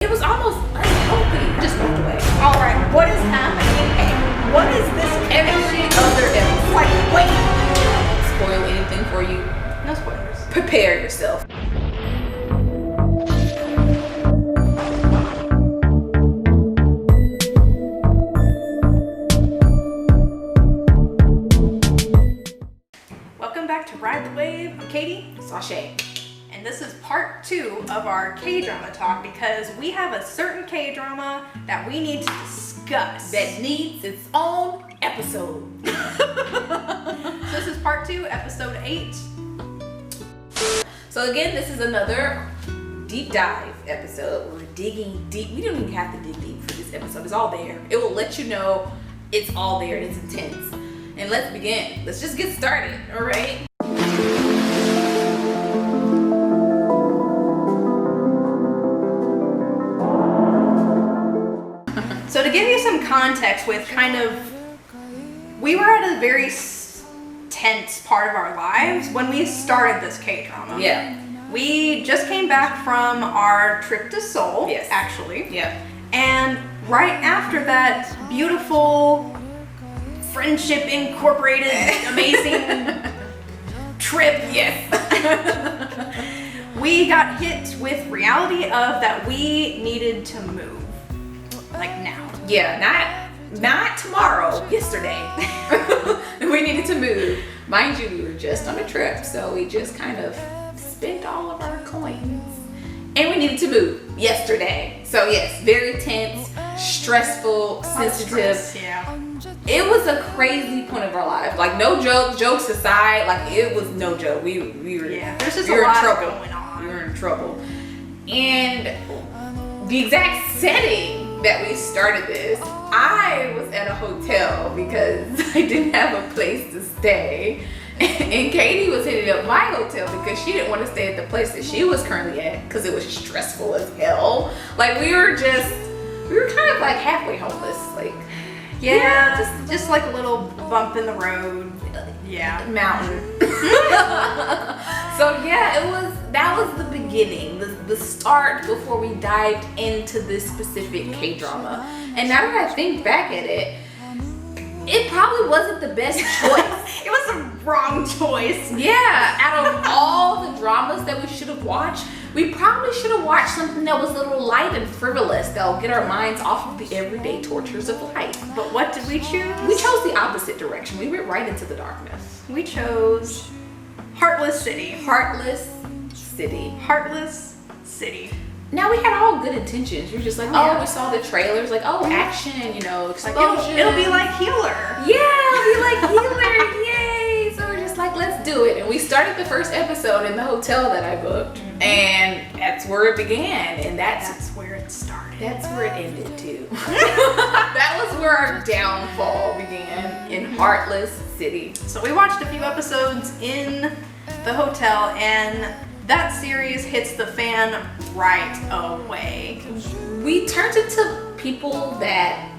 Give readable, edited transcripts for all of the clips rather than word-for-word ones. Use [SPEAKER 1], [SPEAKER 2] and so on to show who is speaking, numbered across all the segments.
[SPEAKER 1] It was almost unhealthy. Just walked away.
[SPEAKER 2] All right, what is happening? Hey, what is this
[SPEAKER 1] Every other episode.
[SPEAKER 2] Like, wait.
[SPEAKER 1] Spoil anything for you?
[SPEAKER 2] No spoilers.
[SPEAKER 1] Prepare yourself.
[SPEAKER 2] Welcome back to Ride the Wave. I'm Katie.
[SPEAKER 1] Sashay.
[SPEAKER 2] And this is part 2 of our K-drama talk because we have a certain K-drama that we need to discuss.
[SPEAKER 1] That needs its own episode.
[SPEAKER 2] So this is part 2, episode 8.
[SPEAKER 1] So again, this is another deep dive episode. We're digging deep. We don't even have to dig deep for this episode. It's all there. It will let you know it's all there. It's intense. And let's begin. Let's just get started, all right?
[SPEAKER 2] So to give you some context with we were at a very tense part of our lives when we started this K-drama.
[SPEAKER 1] Yeah.
[SPEAKER 2] We just came back from our trip to Seoul,
[SPEAKER 1] Yes.
[SPEAKER 2] actually.
[SPEAKER 1] Yeah.
[SPEAKER 2] And right after that beautiful Friendship Incorporated amazing trip,
[SPEAKER 1] Yes.
[SPEAKER 2] we got hit with reality of that we needed to move. Like now.
[SPEAKER 1] Yeah, not tomorrow, yesterday. We needed to move. Mind you, we were just on a trip, so we just kind of spent all of our coins. And we needed to move yesterday. So yes, very tense, stressful, sensitive.
[SPEAKER 2] Yeah.
[SPEAKER 1] It was a crazy point of our life. Like no jokes aside, like it was no joke. We were
[SPEAKER 2] There's just
[SPEAKER 1] we
[SPEAKER 2] a
[SPEAKER 1] were in
[SPEAKER 2] lot
[SPEAKER 1] trouble.
[SPEAKER 2] going on.
[SPEAKER 1] We were in trouble. And the exact setting that we started this, I was at a hotel because I didn't have a place to stay. And Katie was hitting up my hotel because she didn't want to stay at the place that she was currently at because it was stressful as hell. Like we were kind of like halfway homeless. Like
[SPEAKER 2] just like a little bump in the road. Yeah.
[SPEAKER 1] Mountain. So yeah, that was the beginning, the start before we dived into this specific K-drama. And now that I think back at it, it probably wasn't the best choice.
[SPEAKER 2] It was a wrong choice.
[SPEAKER 1] Yeah, out of all the dramas that we should have watched, we probably should have watched something that was a little light and frivolous that'll get our minds off of the everyday tortures of life.
[SPEAKER 2] But what did we choose?
[SPEAKER 1] We chose the opposite direction. We went right into the darkness.
[SPEAKER 2] We chose Heartless City.
[SPEAKER 1] Heartless City.
[SPEAKER 2] Heartless City.
[SPEAKER 1] Now we had all good intentions. You're just like, we saw the trailers, like, action, explosion.
[SPEAKER 2] Like it'll be like Healer.
[SPEAKER 1] Yeah, it'll be like Healer, yay! So we're just like, let's do it. And we started the first episode in the hotel that I booked, and that's where it began. And that's
[SPEAKER 2] where it started.
[SPEAKER 1] That's where it ended too. That was where our downfall began in Heartless City.
[SPEAKER 2] So we watched a few episodes in the hotel, and that series hits the fan right away.
[SPEAKER 1] We turned into people that,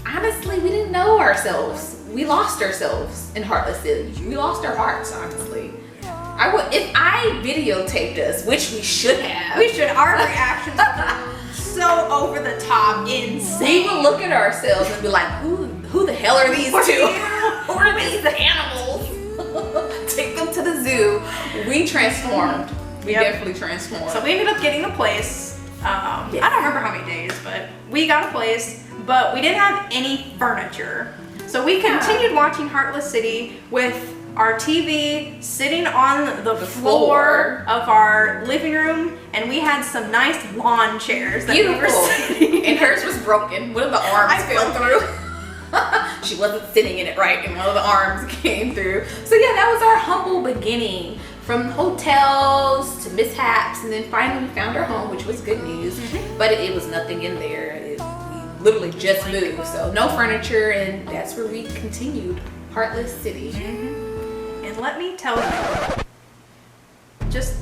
[SPEAKER 1] honestly, we didn't know ourselves. We lost ourselves in Heartless City. We lost our hearts, honestly. If I videotaped us, which we should have.
[SPEAKER 2] We should. Our reactions were so over the top, insane.
[SPEAKER 1] We would look at ourselves and be like, who the hell are these two? Who are these animals? Take them to the zoo. We transformed. We definitely transformed.
[SPEAKER 2] So we ended up getting a place. I don't remember how many days, but we got a place, but we didn't have any furniture. So we continued watching Heartless City with our TV sitting on the floor of our living room, and we had some nice lawn chairs that we were sitting.
[SPEAKER 1] And hers was broken. One of the arms fell through. She wasn't sitting in it right, and one of the arms came through. So yeah, that was our humble beginning. From hotels to mishaps, and then finally we found our home, which was good news. But it was nothing in there. We literally just moved, so no furniture, and that's where we continued. Heartless City.
[SPEAKER 2] And let me tell you, just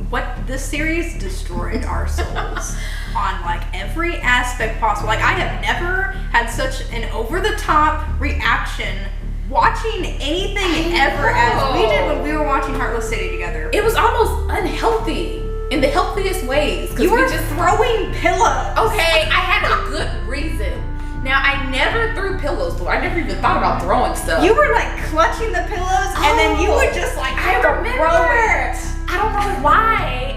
[SPEAKER 2] what this series destroyed our souls on like every aspect possible. Like I have never had such an over-the-top reaction watching anything ever as we did when we were watching Heartless City together.
[SPEAKER 1] It was almost unhealthy. in the healthiest ways.
[SPEAKER 2] You were just throwing pillows.
[SPEAKER 1] Okay, I had a good reason. Now, I never threw pillows, but I never even thought about throwing stuff.
[SPEAKER 2] You were like clutching the pillows, and then you would just like
[SPEAKER 1] I remember.
[SPEAKER 2] throw it.
[SPEAKER 1] I don't know why.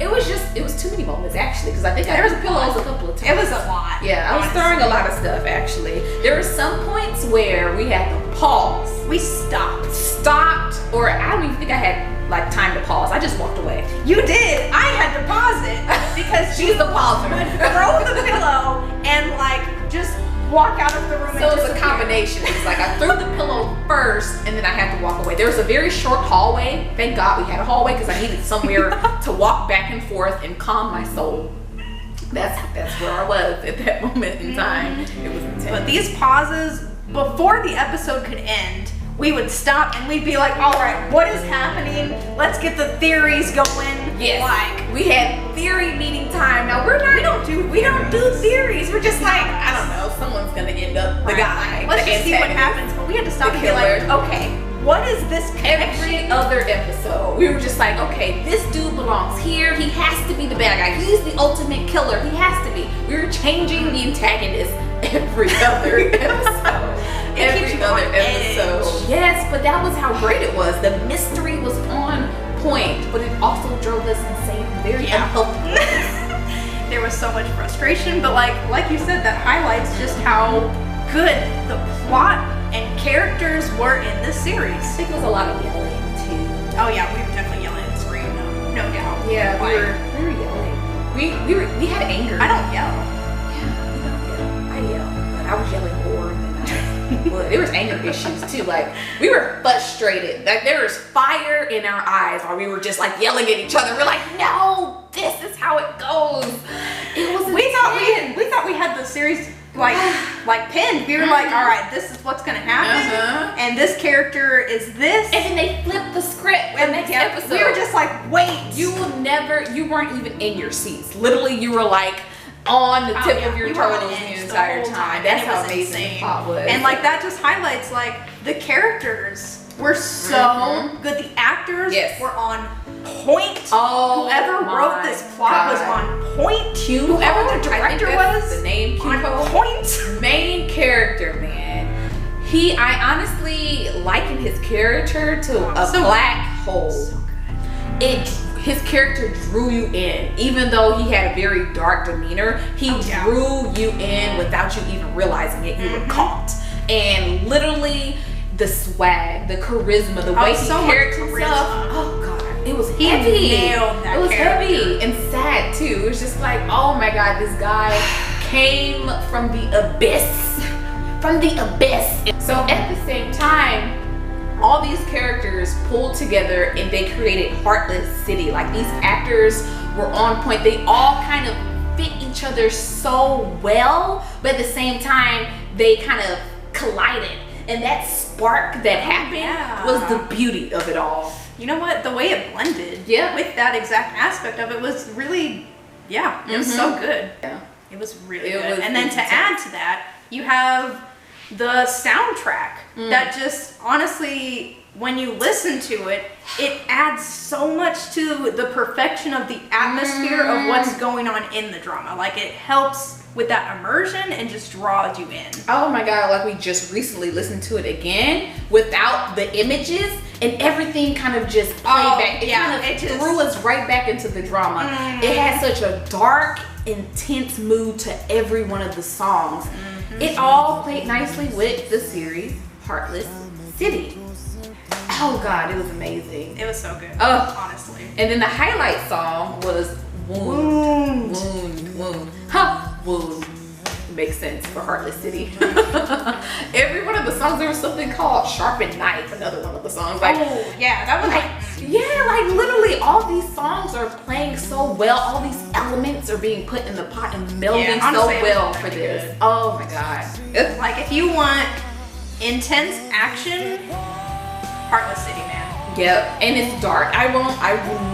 [SPEAKER 1] It was too many moments actually, because I think I threw pillows a couple of times.
[SPEAKER 2] It was a lot.
[SPEAKER 1] Yeah, I was throwing a lot of stuff actually. There were some points where we had to pause.
[SPEAKER 2] We stopped,
[SPEAKER 1] or I don't even think I had like time to pause. I just walked away.
[SPEAKER 2] You did. I had to pause it because
[SPEAKER 1] She's the pauser.
[SPEAKER 2] Throw the pillow and like just walk out of the room.
[SPEAKER 1] So it's a combination. It's like I threw the pillow first and then I had to walk away. There was a very short hallway. Thank God we had a hallway because I needed somewhere to walk back and forth and calm my soul. That's where I was at that moment in time. It was intense.
[SPEAKER 2] But these pauses, before the episode could end, we would stop and we'd be like, all right, what is happening? Let's get the theories going.
[SPEAKER 1] Yes.
[SPEAKER 2] Like,
[SPEAKER 1] we had theory meeting time. Now we don't do theories. We're just like, I don't know, someone's gonna end up the guy.
[SPEAKER 2] Let's
[SPEAKER 1] the
[SPEAKER 2] just see what
[SPEAKER 1] antagonist,
[SPEAKER 2] happens. But we had to stop
[SPEAKER 1] the
[SPEAKER 2] and be like,
[SPEAKER 1] killer.
[SPEAKER 2] okay, what is this connection?
[SPEAKER 1] Every other episode, we were just like, okay, this dude belongs here. He has to be the bad guy. He's the ultimate killer. He has to be. We were changing the antagonist every other episode. Every other episode. Yes, but that was how great it was. The mystery was on point, but it also drove us insane. Very unhealthy.
[SPEAKER 2] There was so much frustration, but like you said, that highlights just how good the plot and characters were in this series.
[SPEAKER 1] I think it was a lot of yelling too.
[SPEAKER 2] Oh yeah, we were definitely yelling and screaming, no doubt.
[SPEAKER 1] Yeah, we were yelling. We had anger.
[SPEAKER 2] I don't yell.
[SPEAKER 1] Yeah, you don't yell. I yell, but I was yelling more than well, there was anger issues too. Like we were frustrated. Like there was fire in our eyes while we were just like yelling at each other. We're like, no, this is how it goes. It was.
[SPEAKER 2] We thought we had the series like pinned. We were like, all right, this is what's gonna happen, and this character is this.
[SPEAKER 1] And then they flipped the script. The next episode,
[SPEAKER 2] we were just like, wait.
[SPEAKER 1] You weren't even in your seats. Literally, you were like on the tip of your toes the entire time. That's how amazing the plot was.
[SPEAKER 2] And like that just highlights like the characters were so good. The actors were on point.
[SPEAKER 1] Oh,
[SPEAKER 2] whoever wrote this plot was on point. Whoever the director was,
[SPEAKER 1] the name
[SPEAKER 2] on point.
[SPEAKER 1] Main character, man. I honestly liken his character to a black hole.
[SPEAKER 2] So good.
[SPEAKER 1] His character drew you in, even though he had a very dark demeanor. He drew you in without you even realizing it. You were caught, and literally the swag, the charisma, the way he carried himself. Oh god, it was heavy.
[SPEAKER 2] Nailed that
[SPEAKER 1] it was
[SPEAKER 2] character.
[SPEAKER 1] heavy and sad too. It was just like, oh my god, this guy came from the abyss, So at the same time, all these characters pulled together and they created Heartless City. Like these actors were on point. They all kind of fit each other so well, but at the same time, they kind of collided. And that spark that happened was the beauty of it all.
[SPEAKER 2] You know what? The way it blended with that exact aspect of it was really, it was so good.
[SPEAKER 1] Yeah.
[SPEAKER 2] It was really good. And then to add to that, you have the soundtrack that just honestly, when you listen to it, it adds so much to the perfection of the atmosphere of what's going on in the drama. Like it helps with that immersion and just draws you in.
[SPEAKER 1] Oh my god, like we just recently listened to it again without the images and everything kind of just played back. It just threw us right back into the drama. It had such a dark, intense mood to every one of the songs. It all played nicely with the series Heartless City. Oh god, it was amazing.
[SPEAKER 2] It was so good.
[SPEAKER 1] Oh,
[SPEAKER 2] honestly.
[SPEAKER 1] And then the highlight song was Wound. Wound. Makes sense for Heartless City. Every one of the songs, there was something called Sharpened Knife, another one of the songs. Like,
[SPEAKER 2] that was
[SPEAKER 1] like literally all these songs are playing so well. All these elements are being put in the pot and melding so well for this. Good. Oh my god.
[SPEAKER 2] Like if you want intense action, Heartless City, man.
[SPEAKER 1] Yep, and it's dark. I will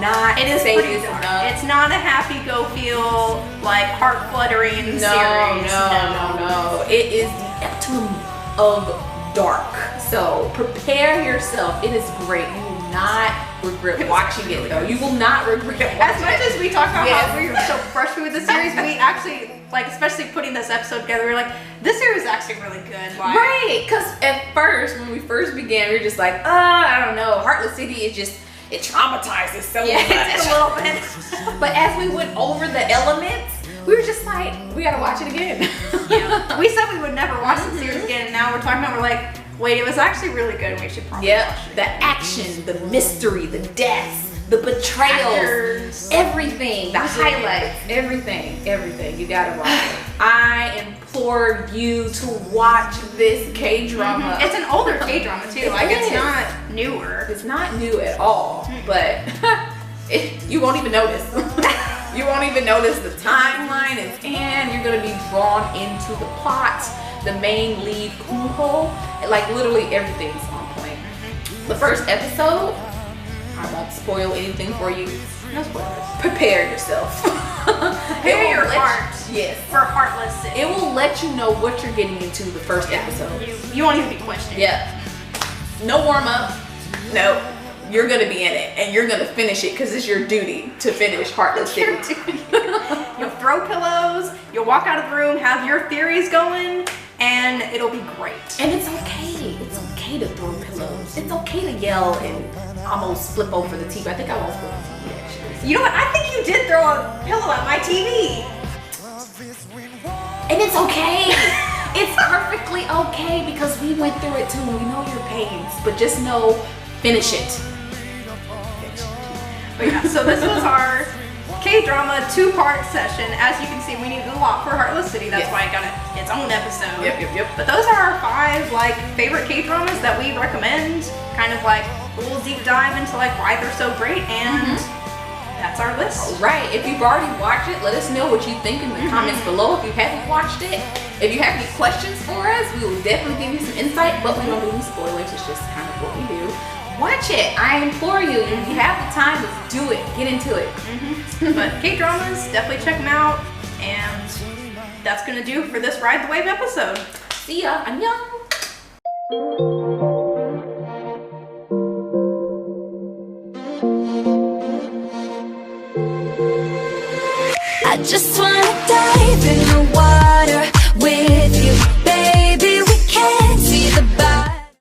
[SPEAKER 1] not say this enough.
[SPEAKER 2] It's not a happy go feel, like heart fluttering series.
[SPEAKER 1] No. It is the epitome of dark. So prepare yourself. It is great. You will not regret watching it though. You will not regret watching it.
[SPEAKER 2] As much as we talk about
[SPEAKER 1] Yes.
[SPEAKER 2] how we were so frustrated with the series, we actually, like, especially putting this episode together, we were like, this series is actually really good. Like,
[SPEAKER 1] Right, because at first, when we first began, we were just like, I don't know, Heartless City is just, it traumatizes so
[SPEAKER 2] yeah,
[SPEAKER 1] much.
[SPEAKER 2] it did a little bit.
[SPEAKER 1] But as we went over the elements, we were just like, we gotta watch it again.
[SPEAKER 2] Yeah. We said we would never watch the series again, and now we're talking about, we're like, wait, it was actually really good, and we should probably
[SPEAKER 1] Yep,
[SPEAKER 2] watch it.
[SPEAKER 1] the action, the mystery, the deaths, the betrayals,
[SPEAKER 2] Actors.
[SPEAKER 1] everything, the
[SPEAKER 2] Music.
[SPEAKER 1] highlights, everything. You gotta watch it. I implore you to watch this K-drama.
[SPEAKER 2] It's an older K-drama too,
[SPEAKER 1] It
[SPEAKER 2] like it's
[SPEAKER 1] is.
[SPEAKER 2] not newer.
[SPEAKER 1] It's not new at all, but you won't even notice. You won't even notice the timeline is in. You're gonna be drawn into the plot. The main lead, Kunho, like literally everything's on point. The first episode, I won't spoil anything for you.
[SPEAKER 2] No spoilers.
[SPEAKER 1] Prepare yourself.
[SPEAKER 2] Prepare
[SPEAKER 1] It will
[SPEAKER 2] your
[SPEAKER 1] let
[SPEAKER 2] heart.
[SPEAKER 1] Yes.
[SPEAKER 2] For Heartless City.
[SPEAKER 1] It will let you know what you're getting into the first episode.
[SPEAKER 2] You won't even be questioning.
[SPEAKER 1] Yeah. No warm up. No. You're gonna be in it, and you're gonna finish it because it's your duty to finish Heartless City.
[SPEAKER 2] You'll throw pillows, you'll walk out of the room, have your theories going, and it'll be great.
[SPEAKER 1] And it's okay. It's okay to throw pillows. It's okay to yell and almost flip over the TV. I think I almost flipped the TV actually.
[SPEAKER 2] You know what? I think you did throw a pillow at my TV.
[SPEAKER 1] And it's okay. It's perfectly okay because we went through it too. We know your pains, but just know, finish it.
[SPEAKER 2] But yeah, so this was our K-drama 2-part session. As you can see, we needed a lot for Heartless City. That's
[SPEAKER 1] Yes.
[SPEAKER 2] why it got its own episode.
[SPEAKER 1] Yep.
[SPEAKER 2] But those are our 5 like favorite K-dramas that we recommend. Kind of like a little deep dive into like why they're so great, and that's our list.
[SPEAKER 1] Right. If you've already watched it, let us know what you think in the comments below. If you haven't watched it, if you have any questions for us, we will definitely give you some insight, but we don't do any spoilers. It's just kind of what we do. Watch it. I implore you. If you have the time, let's do it. Get into it.
[SPEAKER 2] But K-dramas, definitely check them out. And that's gonna do for this Ride the Wave episode.
[SPEAKER 1] See ya. Annyeong.
[SPEAKER 3] I just wanna dive in the water.